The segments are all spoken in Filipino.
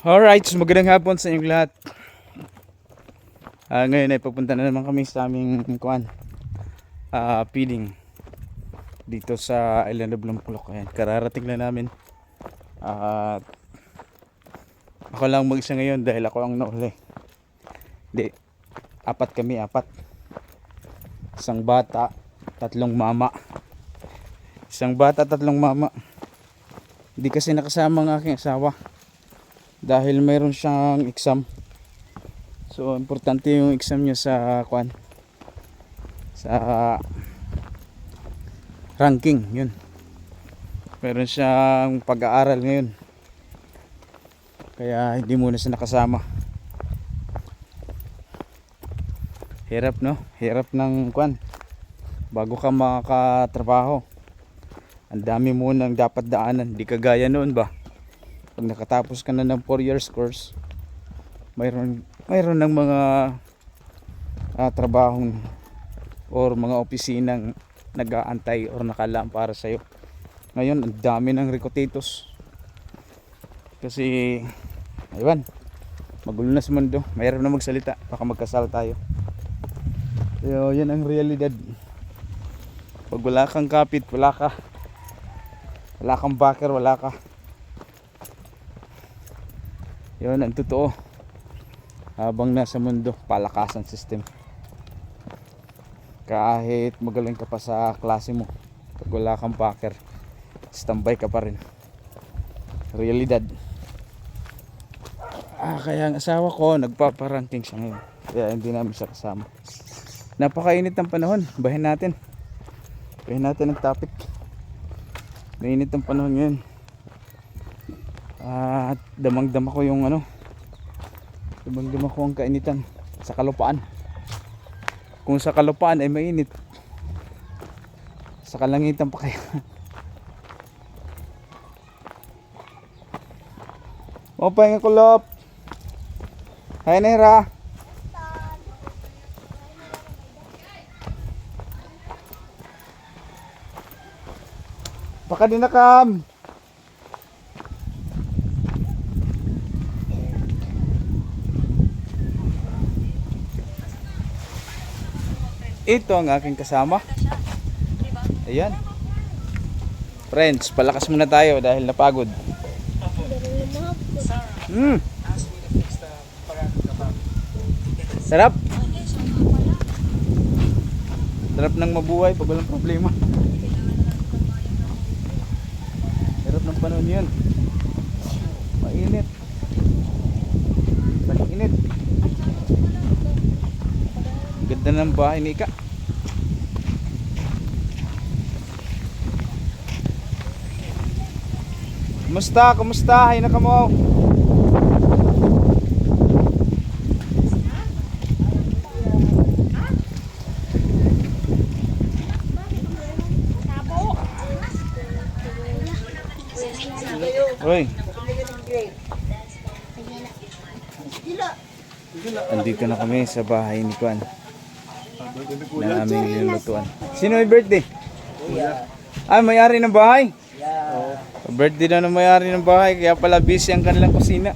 Alright, so magandang hapon sa inyong lahat. Ngayon ay papunta na naman kami sa aming feeding dito sa Island of Lumplok. Ayan, kararating lang namin. At ako lang mag-isa ngayon dahil ako ang nauli. Hindi, apat kami, apat. Isang bata, tatlong mama. Isang bata, tatlong mama. Hindi kasi nakasama ang aking asawa dahil mayroon siyang exam. So importante yung exam niya sa sa ranking, yun. Meron siyang pag-aaral ngayon. Kaya hindi muna siya nakasama. Hirap, no? Hirap ng bago ka makatrabaho. Ang dami mo nang dapat daanan. Di kagaya noon ba? Pag nakatapos ka na ng 4 years course, mayroon ng mga trabahong or mga opisinang nag-aantay or nakalaan para sa'yo. Ngayon, ang dami ng recruiters. Kasi, aywan, magulo na sa mundo. Mayroon na magsalita, baka magkasal tayo. So, yan ang realidad. Pag wala kang kapit, wala kang backer, wala ka. Yun ang totoo. Habang nasa mundo, palakasan system. Kahit magaling ka pa sa klase mo, pag wala kang backer, standby ka pa rin. Realidad. Kaya ang asawa ko nagpaparanking siya ngayon, kaya hindi namin siya kasama. Napakainit ng panahon. Bahin natin ang topic. Mainit ang panahon ngayon. At damang-dama ko yung damang-dama ko ang kainitan sa kalupaan. Kung sa kalupaan ay mainit, sa kalangitan pa kaya. Pahinga kulop. Hi Nera. Baka din nakam. Ito ang aking kasama. Ayan. Friends, palakas muna tayo dahil napagod. Sarap. Sarap ng mabuhay pag walang problema. Sarap ng panahon yun. Mainit. Mainit. Ganda ng bahay ni Ika. Kumusta? Kumusta? Hay na ka mo. Uy. Andito na kami sa bahay ni Kwan na aming nilulutuan. Sino may birthday? May-ari ng bahay? Birthday na ng may-ari ng bahay, kaya pala busy ang kanilang kusina.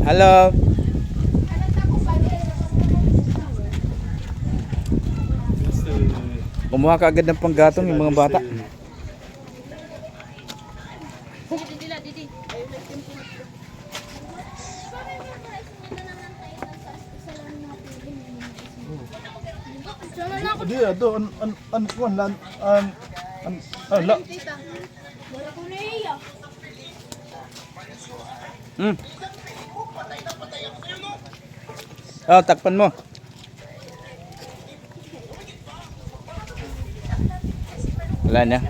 Hello. Kumuha ka agad ng panggatong yung mga bata. Dia do an kuan lan la. Takpan mo. Wala na.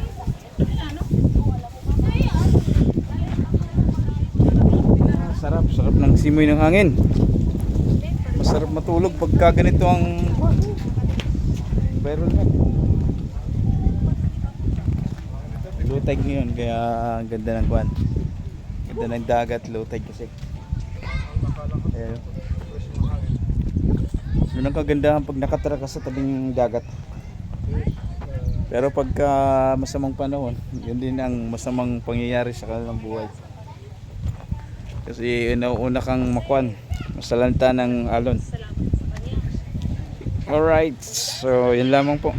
Sarap ng simoy ng hangin. Masarap matulog pagka ganito ang environment. Low tide ngayon, kaya ganda ng ganda ng dagat, low tide kasi. Yun ang kagandahan pag nakatira ka sa tabing dagat. Pero pagka masamang panahon, yun din ang masamang pangyayari sa kanilang buhay. Kasi nauuna kang makuan, masalanta ng alon. Alright, so yun lamang po.